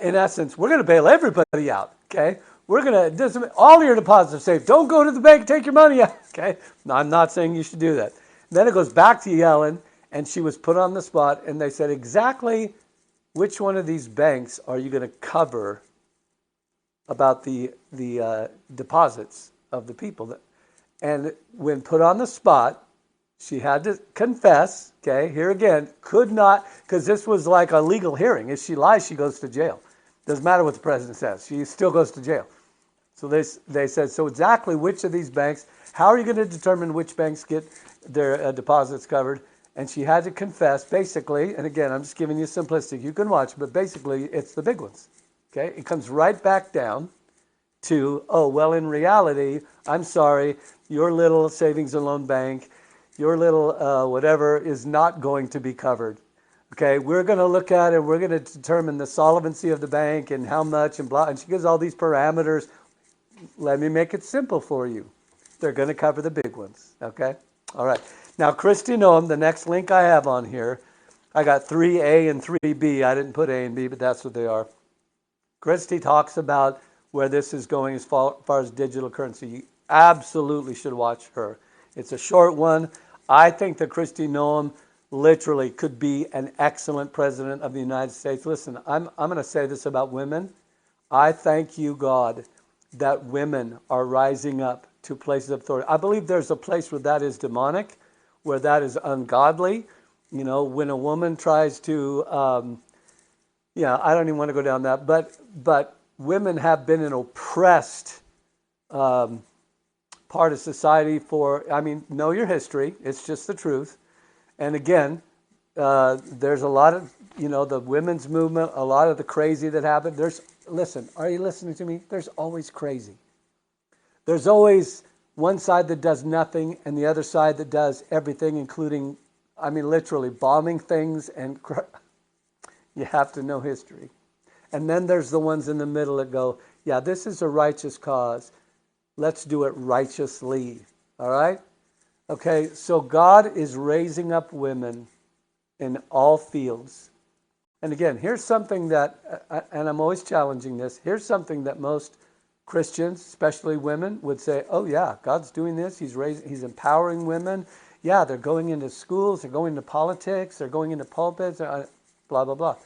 A: in essence, we're going to bail everybody out. Okay? We're going to, all your deposits are safe. Don't go to the bank, take your money out. Okay? No, I'm not saying you should do that. Then it goes back to Yellen, and she was put on the spot, and they said exactly which one of these banks are you going to cover about the deposits of the people? And when put on the spot, she had to confess, okay, here again, could not, because this was like a legal hearing. If she lies, she goes to jail. Doesn't matter what the president says. She still goes to jail. So they said, so exactly which of these banks, how are you going to determine which banks get their deposits covered? And she had to confess, basically, and again, I'm just giving you simplistic, you can watch, but basically, it's the big ones. Okay? It comes right back down to, oh, well, in reality, I'm sorry, your little savings and loan bank, your little whatever is not going to be covered. Okay? We're going to look at it, we're going to determine the solvency of the bank and how much and blah, and she gives all these parameters. Let me make it simple for you. They're going to cover the big ones. Okay? All right. Now, Kristi Noem, the next link I have on here, I got 3A and 3B. I didn't put A and B, but that's what they are. Kristi talks about where this is going as far as digital currency. You absolutely should watch her. It's a short one. I think that Kristi Noem literally could be an excellent president of the United States. Listen, I'm going to say this about women. I thank you, God, that women are rising up to places of authority. I believe there's a place where that is demonic, where that is ungodly. When a woman tries to, I don't even want to go down that, but women have been an oppressed part of society know your history. It's just the truth. And again, there's a lot of, the women's movement, a lot of the crazy that happened. Listen, are you listening to me? There's always crazy. There's always one side that does nothing and the other side that does everything, including, literally bombing things. And you have to know history. And then there's the ones in the middle that go, yeah, this is a righteous cause. Let's do it righteously. All right? Okay, so God is raising up women in all fields. And again, here's something that, and I'm always challenging this, here's something that most Christians, especially women, would say, oh yeah, God's doing this, He's empowering women. Yeah, they're going into schools, they're going into politics, they're going into pulpits, blah, blah, blah.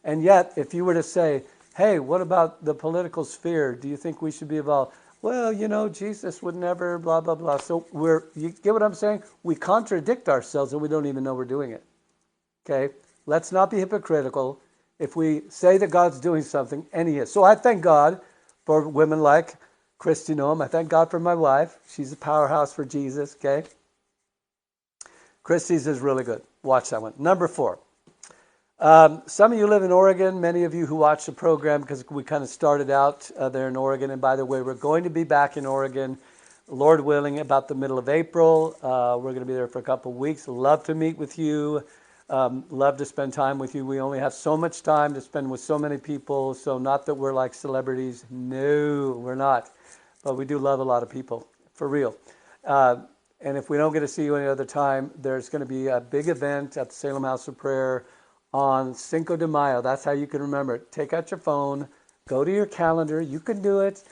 A: And yet, if you were to say, hey, what about the political sphere? Do you think we should be involved? Well, Jesus would never, blah, blah, blah. So you get what I'm saying? We contradict ourselves and we don't even know we're doing it. Okay? Let's not be hypocritical. If we say that God's doing something, and He is. So I thank God for women like Kristi Noem. I thank God for my wife. She's a powerhouse for Jesus, okay? Kristi's is really good. Watch that one. Number 4. Some of you live in Oregon. Many of you who watch the program, because we kind of started out there in Oregon. And by the way, we're going to be back in Oregon, Lord willing, about the middle of April. We're going to be there for a couple of weeks. Love to meet with you. Love to spend time with you. We only have so much time to spend with so many people. So not that we're like celebrities. No, we're not. But we do love a lot of people, for real. And if we don't get to see you any other time, there's going to be a big event at the Salem House of Prayer on Cinco de Mayo. That's how you can remember it. Take out your phone, go to your calendar. You can do it.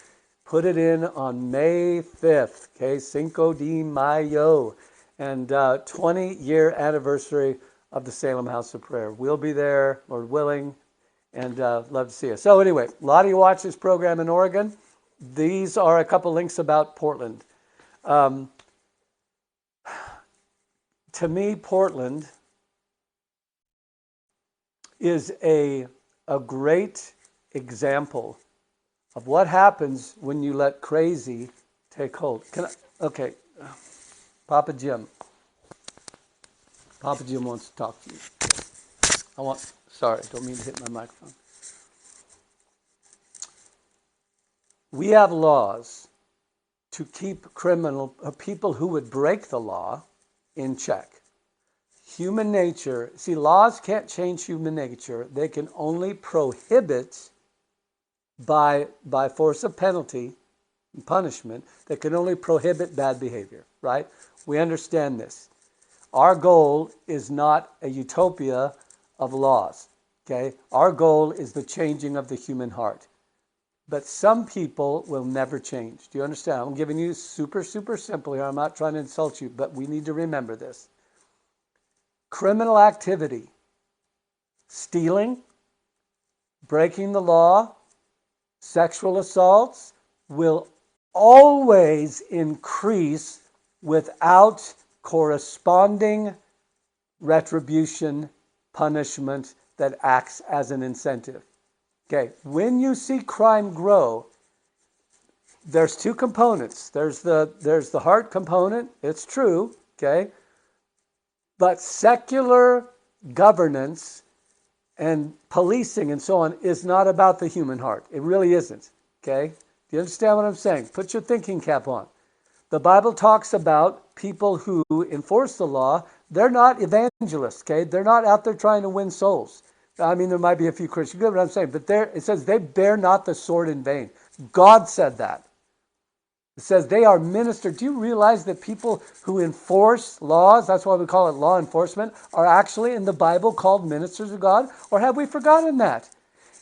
A: Put it in on May 5th, okay? Cinco de Mayo. And 20-year anniversary of the Salem House of Prayer. We'll be there, Lord willing, and love to see you. So anyway, a lot of you watch this program in Oregon. These are a couple links about Portland. To me, Portland is a great example of what happens when you let crazy take hold. Okay, Papa Jim. Papa Jim wants to talk to you. Sorry, don't mean to hit my microphone. We have laws to keep people who would break the law in check. Human nature, see, laws can't change human nature. They can only prohibit by force of penalty and punishment. They can only prohibit bad behavior, right? We understand this. Our goal is not a utopia of laws, okay? Our goal is the changing of the human heart. But some people will never change. Do you understand? I'm giving you super, super simple here. I'm not trying to insult you, but we need to remember this. Criminal activity, stealing, breaking the law, sexual assaults will always increase without corresponding retribution, punishment that acts as an incentive. Okay, when you see crime grow, there's two components. There's the heart component, it's true, okay? But secular governance and policing and so on is not about the human heart. It really isn't, okay? Do you understand what I'm saying? Put your thinking cap on. The Bible talks about people who enforce the law. They're not evangelists, okay? They're not out there trying to win souls. I mean, there might be a few Christians, you get what I'm saying, but it says they bear not the sword in vain. God said that. It says they are ministers. Do you realize that people who enforce laws, that's why we call it law enforcement, are actually in the Bible called ministers of God? Or have we forgotten that?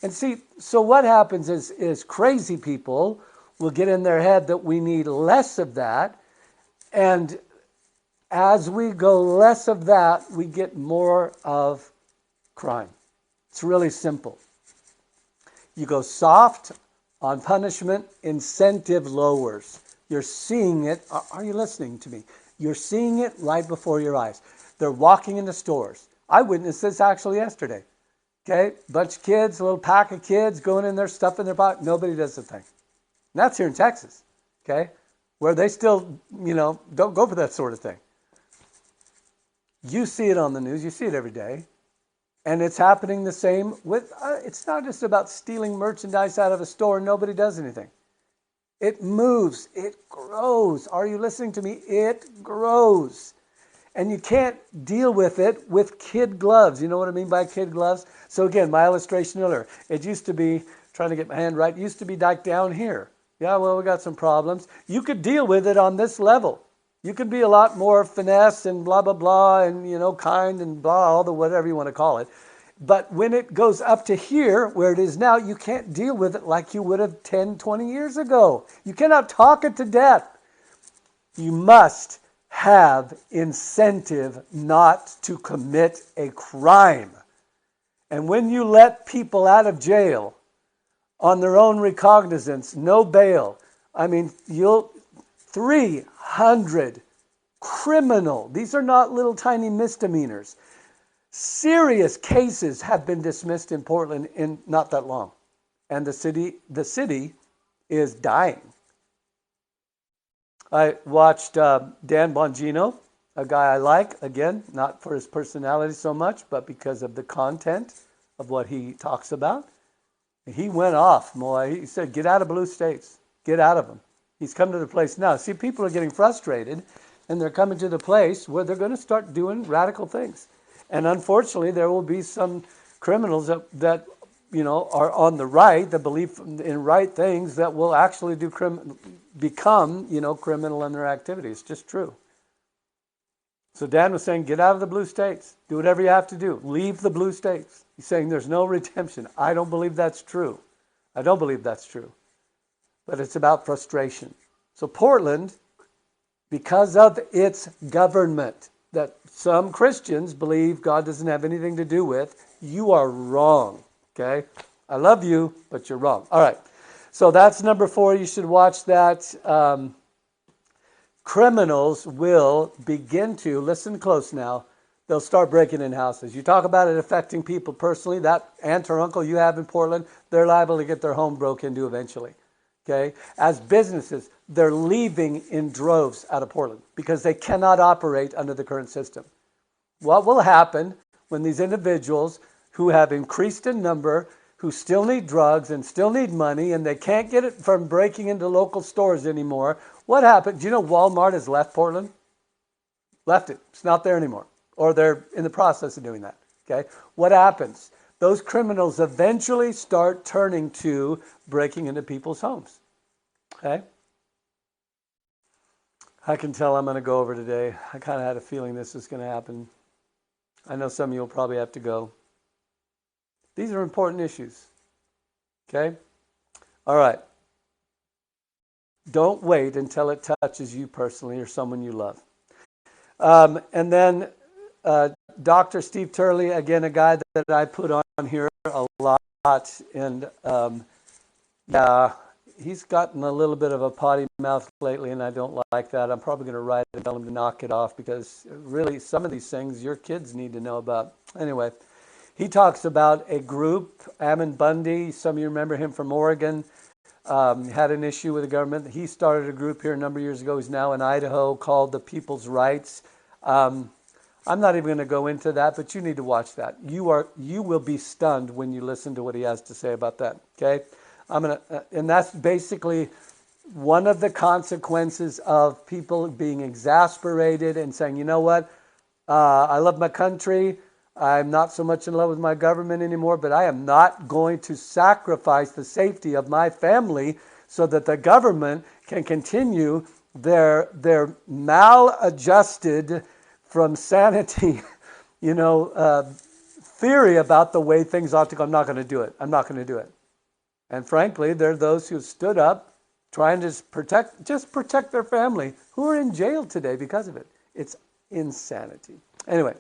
A: And see, so what happens is crazy people will get in their head that we need less of that. And as we go less of that, we get more of crime. It's really simple. You go soft on punishment, incentive lowers. You're seeing it. Are you listening to me? You're seeing it right before your eyes. They're walking into stores. I witnessed this actually yesterday. Okay, bunch of kids, a little pack of kids going in there, stuff in their pocket. Nobody does the thing. And that's here in Texas, okay, where they still, don't go for that sort of thing. You see it on the news. You see it every day. And it's happening the same with, it's not just about stealing merchandise out of a store and nobody does anything. It moves. It grows. Are you listening to me? It grows. And you can't deal with it with kid gloves. You know what I mean by kid gloves? So again, my illustration earlier, it used to be, trying to get my hand right, it used to be like down here. Yeah, well, we got some problems. You could deal with it on this level. You could be a lot more finesse and blah, blah, blah, and, kind and blah, all the whatever you want to call it. But when it goes up to here, where it is now, you can't deal with it like you would have 10, 20 years ago. You cannot talk it to death. You must have incentive not to commit a crime. And when you let people out of jail on their own recognizance, no bail, 300 criminal, these are not little tiny misdemeanors. Serious cases have been dismissed in Portland in not that long. And the city is dying. I watched Dan Bongino, a guy I like, again, not for his personality so much, but because of the content of what he talks about. He went off, boy. He said, get out of blue states. Get out of them. He's come to the place now. See, people are getting frustrated, and they're coming to the place where they're going to start doing radical things. And unfortunately, there will be some criminals that are on the right, that believe in right things, that will actually become criminal in their activities. It's just true. So Dan was saying, get out of the blue states. Do whatever you have to do. Leave the blue states. He's saying there's no redemption. I don't believe that's true. I don't believe that's true. But it's about frustration. So Portland, because of its government, that some Christians believe God doesn't have anything to do with, you are wrong, okay? I love you, but you're wrong. All right, so that's number 4. You should watch that. Criminals will begin to, listen close now, they'll start breaking in houses. You talk about it affecting people personally, that aunt or uncle you have in Portland, they're liable to get their home broke into eventually. Okay? As businesses, they're leaving in droves out of Portland because they cannot operate under the current system. What will happen when these individuals who have increased in number, who still need drugs and still need money, and they can't get it from breaking into local stores anymore, what happens? Do you know Walmart has left Portland? Left it. It's not there anymore. Or they're in the process of doing that. Okay? What happens? Those criminals eventually start turning to breaking into people's homes. Okay? I can tell I'm going to go over today. I kind of had a feeling this was going to happen. I know some of you will probably have to go. These are important issues. Okay? All right. Don't wait until it touches you personally or someone you love. And then Dr. Steve Turley, again, a guy that I put on here a lot. And yeah, he's gotten a little bit of a potty mouth lately, and I don't like that. I'm probably going to write and tell him to knock it off because really some of these things your kids need to know about. Anyway, he talks about a group, Ammon Bundy, some of you remember him from Oregon, had an issue with the government. He started a group here a number of years ago. He's now in Idaho called the People's Rights. I'm not even going to go into that, but you need to watch that. You will be stunned when you listen to what he has to say about that. Okay, and that's basically one of the consequences of people being exasperated and saying, you know what, I love my country. I'm not so much in love with my government anymore, but I am not going to sacrifice the safety of my family so that the government can continue their maladjusted from sanity, theory about the way things ought to go. I'm not going to do it. I'm not going to do it. And frankly, there are those who stood up trying to protect their family who are in jail today because of it. It's insanity. Anyway.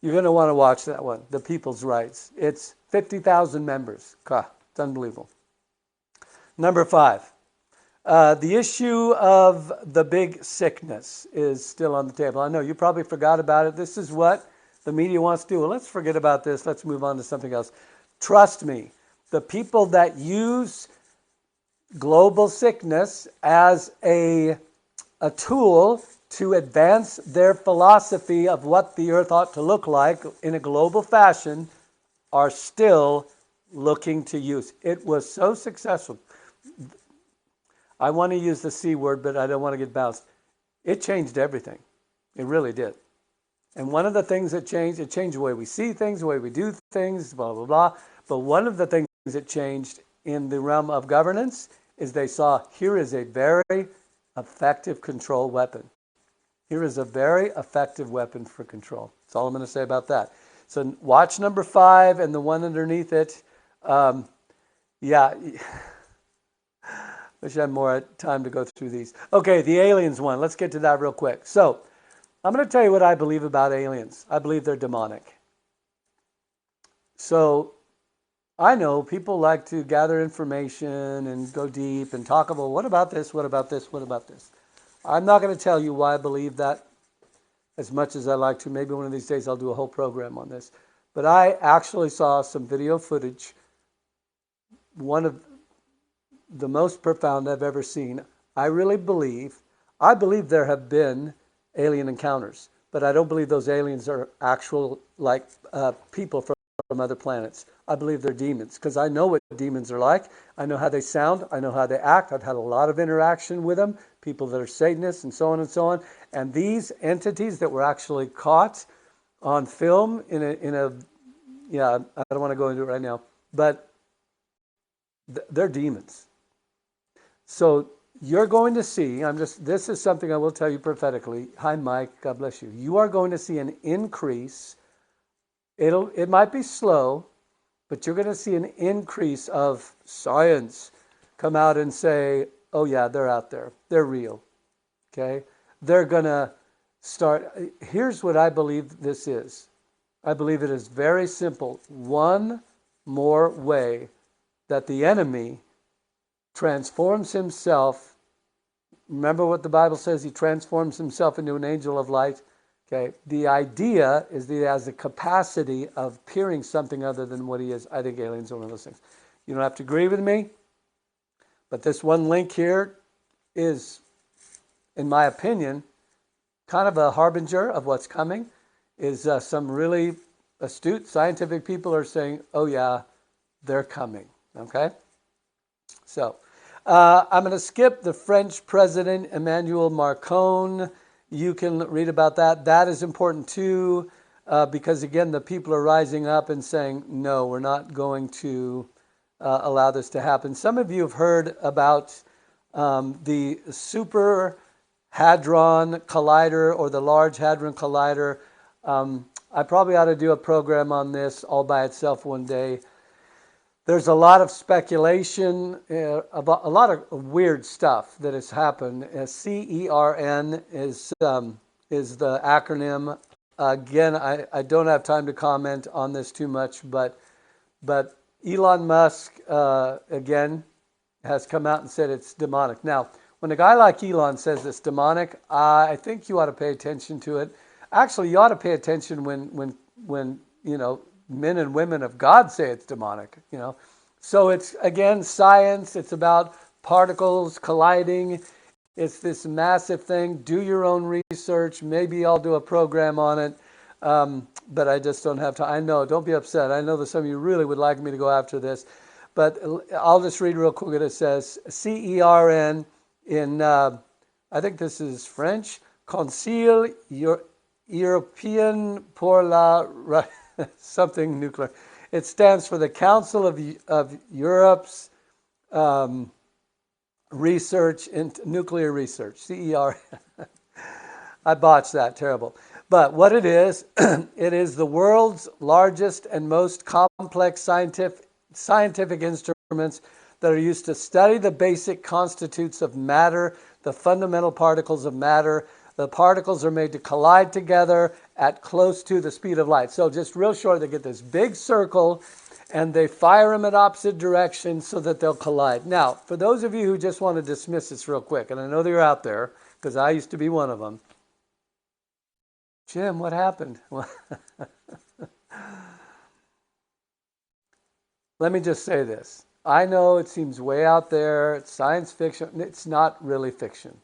A: You're going to want to watch that one, The People's Rights. It's 50,000 members. God, it's unbelievable. Number 5, the issue of the big sickness is still on the table. I know you probably forgot about it. This is what the media wants to do. Well, let's forget about this. Let's move on to something else. Trust me, the people that use global sickness as a tool to advance their philosophy of what the earth ought to look like in a global fashion are still looking to use. It was so successful. I want to use the C word, but I don't want to get bounced. It changed everything. It really did. And one of the things that changed, it changed the way we see things, the way we do things, blah, blah, blah. But one of the things that changed in the realm of governance is they saw here is a very effective control weapon. Here is a very effective weapon for control. That's all I'm going to say about that. So watch number 5 and the one underneath it. Yeah, wish I had more time to go through these. Okay, the aliens one. Let's get to that real quick. So I'm going to tell you what I believe about aliens. I believe they're demonic. So I know people like to gather information and go deep and talk about what about this, what about this, what about this. I'm not going to tell you why I believe that as much as I like to. Maybe one of these days I'll do a whole program on this. But I actually saw some video footage, one of the most profound I've ever seen. I believe there have been alien encounters, but I don't believe those aliens are actual people from other planets. I believe they're demons because I know what demons are like. I know how they sound. I know how they act. I've had a lot of interaction with them, people that are Satanists and so on and so on. And these entities that were actually caught on film in a I don't want to go into it right now, but they're demons. So you're going to see, this is something I will tell you prophetically. Hi, Mike. God bless you. You are going to see an increase. It might be slow, but you're going to see an increase of science come out and say, oh yeah, they're out there. They're real. Okay? They're going to start. Here's what I believe this is. I believe it is very simple. One more way that the enemy transforms himself. Remember what the Bible says? He transforms himself into an angel of light. Okay, the idea is that he has the capacity of appearing something other than what he is. I think aliens are one of those things. You don't have to agree with me, but this one link here is, in my opinion, kind of a harbinger of what's coming. Is some really astute scientific people are saying, oh yeah, they're coming. Okay, so I'm going to skip the French President Emmanuel Macron. You can read about that. That is important too, because again, the people are rising up and saying, no, we're not going to allow this to happen. Some of you have heard about the Super Hadron Collider or the Large Hadron Collider. I probably ought to do a program on this all by itself one day. There's a lot of speculation about a lot of weird stuff that has happened. CERN is the acronym. Again, I don't have time to comment on this too much, but Elon Musk again has come out and said it's demonic. Now, when a guy like Elon says it's demonic, I think you ought to pay attention to it. Actually, you ought to pay attention when you know, men and women of God say it's demonic, you know. So it's, again, science. It's about particles colliding. It's this massive thing. Do your own research. Maybe I'll do a program on it, but I just don't have time. I know, don't be upset. I know that some of you really would like me to go after this, but I'll just read real quick what it says. CERN in, I think this is French, Conseil Européen pour la... something nuclear. It stands for the Council of Europe's Research into Nuclear Research, CER. I botched that, terrible. But what it is, it is the world's largest and most complex scientific instruments that are used to study the basic constituents of matter, the fundamental particles of matter. The particles are made to collide together at close to the speed of light. So just real short, they get this big circle and they fire them at opposite directions so that they'll collide. Now, for those of you who just want to dismiss this real quick, and I know they're out there because I used to be one of them. Jim, what happened? Let me just say this. I know it seems way out there. It's science fiction. It's not really fiction.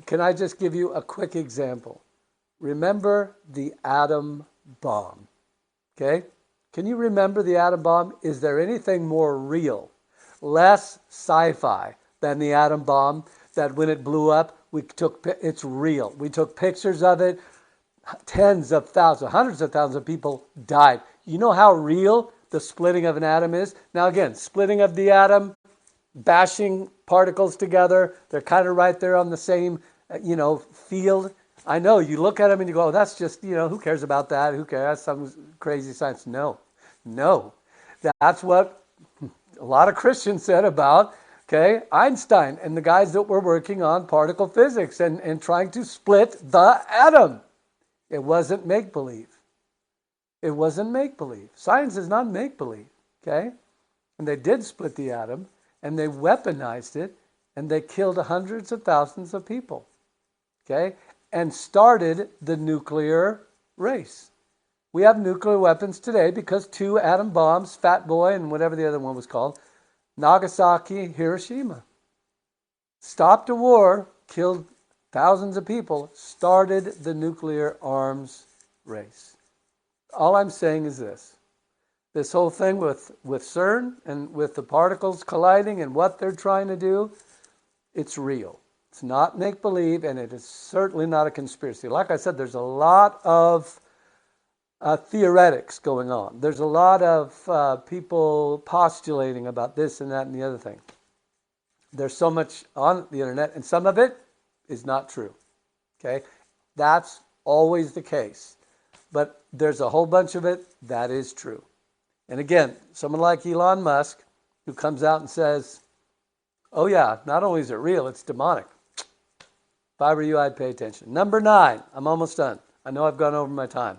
A: Can I just give you a quick example? Remember the atom bomb, okay? Can you remember the atom bomb? Is there anything more real, less sci-fi than the atom bomb that when it blew up, it's real. We took pictures of it. Tens of thousands, hundreds of thousands of people died. You know how real the splitting of an atom is? Now again, splitting of the atom, bashing particles together. They're kind of right there on the same, field. I know you look at them and you go, oh, that's just, who cares about that? Who cares? That's some crazy science. No. That's what a lot of Christians said about, Einstein and the guys that were working on particle physics and trying to split the atom. It wasn't make-believe. It wasn't make-believe. Science is not make-believe, okay? And they did split the atom, and they weaponized it, and they killed hundreds of thousands of people, okay? And started the nuclear race. We have nuclear weapons today because 2 atom bombs, Fat Boy and whatever the other one was called, Nagasaki, Hiroshima, stopped a war, killed thousands of people, started the nuclear arms race. All I'm saying is this. This whole thing with CERN and with the particles colliding and what they're trying to do, it's real. It's not make-believe, and it is certainly not a conspiracy. Like I said, there's a lot of theoretics going on. There's a lot of people postulating about this and that and the other thing. There's so much on the internet, and some of it is not true. Okay? That's always the case. But there's a whole bunch of it that is true. And again, someone like Elon Musk, who comes out and says, oh yeah, not only is it real, it's demonic. If I were you, I'd pay attention. Number 9, I'm almost done. I know I've gone over my time.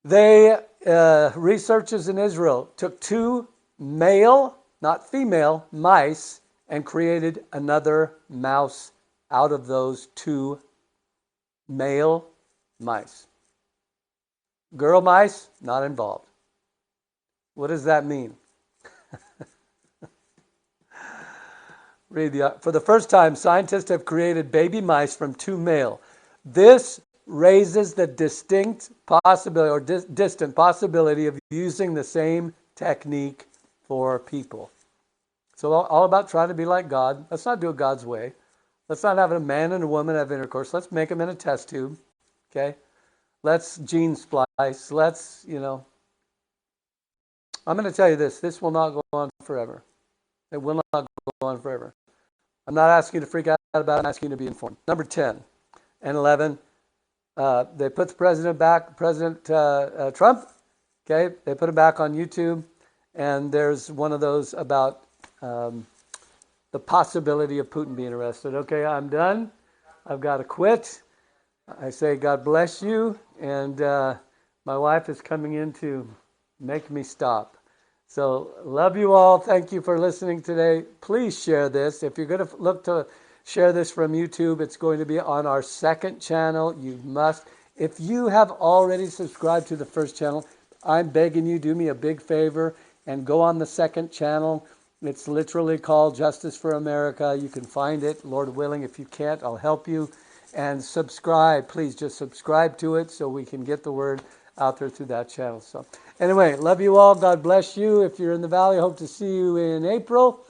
A: Researchers in Israel took 2 male, not female, mice and created another mouse out of those 2 male mice. Girl mice, not involved. What does that mean? For the first time, scientists have created baby mice from two male. This raises the distinct possibility or distant possibility of using the same technique for people. So all about trying to be like God. Let's not do it God's way. Let's not have a man and a woman have intercourse. Let's make them in a test tube. Okay? Let's gene splice. Let's, I'm going to tell you this. This will not go on forever. It will not go on forever. I'm not asking you to freak out about it. I'm asking you to be informed. Number 10 and 11. They put the president back, President Trump. Okay? They put him back on YouTube. And there's one of those about the possibility of Putin being arrested. Okay, I'm done. I've got to quit. I say God bless you. And my wife is coming in to make me stop. So love you all. Thank you for listening today. Please share this. If you're going to look to share this from YouTube, it's going to be on our second channel. You must. If you have already subscribed to the first channel, I'm begging you, do me a big favor and go on the second channel. It's literally called Justice for America. You can find it, Lord willing. If you can't, I'll help you. And subscribe. Please just subscribe to it so we can get the word out there through that channel. So anyway, love you all. God bless you. If you're in the valley, I hope to see you in April.